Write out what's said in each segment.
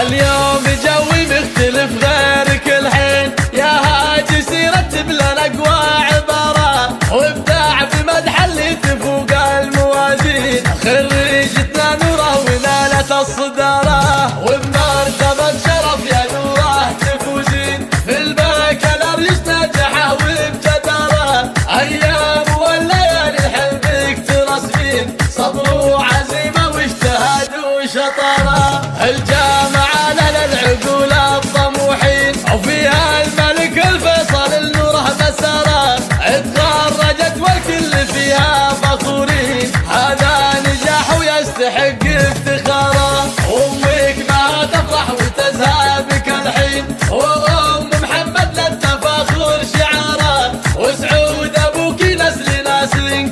اليوم جوي مختلف غير كل حين، يا هاجس يرتب لنا اقوى عبارة وابداع بمدح اللي تفوق الموازين. خريجتنا نوره ونالت الصدارة وبمرتبة شرف يا نوره تفوزين. في البكالوريوس ناجحة وبجدارة، ايام والليالي حلمك ترسمين. صبر وعزيمة واجتهاد وشطارة، الجامعة لنا العقول الطموحين وفيها الملك الفيصل النوره مسارة. اتخرجت والكل فيها فخورين، هذا نجاح ويستحق افتخاره. امك ما تفرح وتزهى بك الحين، وام محمد للتفاخر شعاره. وسعود ابوك نسل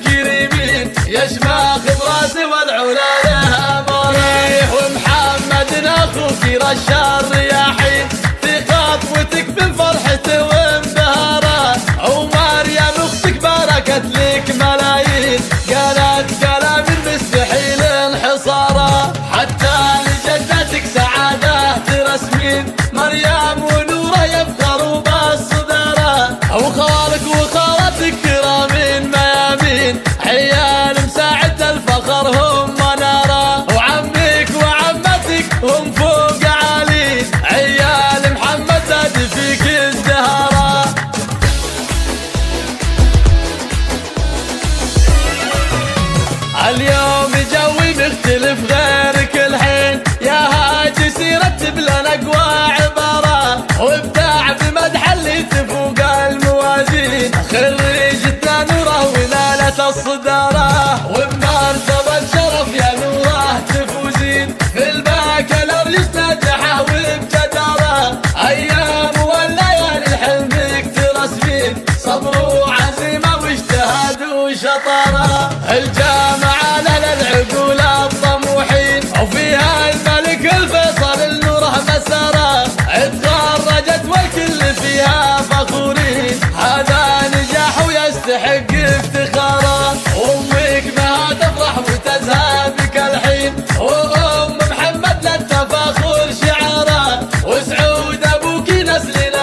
كريمين، يشمخ براسي والعلا له اماره. ومحمد اخوك رشا الرياحين، في خطوتك من فرحته وانبهاره. ومريم اختك باركت لك ملايين، قالت كلام مستحيل انحصاره. حتى لجدتك سعاده ترسمين، مريم ونوره يفخروا بالصداره. وخالك وخالتك كرامين ميامين، عيال مساعد الفخر هم مناره. وعمك وعمتك هم فوق عالين، عيال محمد زاد فيك ازدهاره. اليوم جوي مختلف غير كل حين، يا هاجس يرتب لنا اقوى عبارة وابداع بمدح اللي تفوق الموازين. خريجتنا نوره ونالت الصدارة وبمرتبة شرف يا نوره تفوزين. في البكالوريوس ناجحة وبجدارة، ايام والليالي حلمك ترسمين. صبر وعزيمة واجتهاد وشطارة، الجامعة لنا العقول الطموحين وفيها الملك الفيصل النوره مسارة. اتخرجت والكل فيها فخورين، هذا نجاح ويستحق افتخاره. امك ما تفرح وتزهى بك الحين، وام محمد للتفاخر شعاره. وسعود ابوك نسل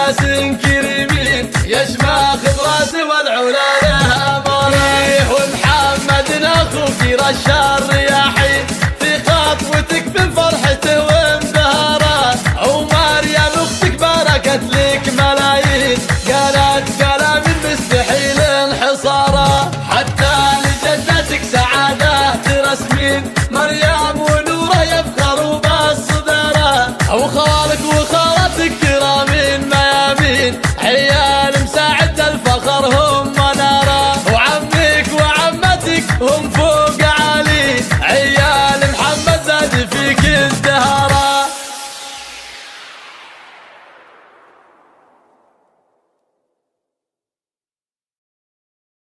كريمين، يشمخ براسي والعلا له اماره. ومحمد اخوك رشا الرياحين، في خطوتك من فرحته وانبهاره. ومريم اختك باركت لك ملايين، قالت كلام مستحيل انحصاره. حتى لجدتك سعاده ترسمين، مريم ونوره يفخروا بالصداره. وخالك وخالتك كرامين ميامين، عيال مساعد الفخر هم مناره. وعمك وعمتك هم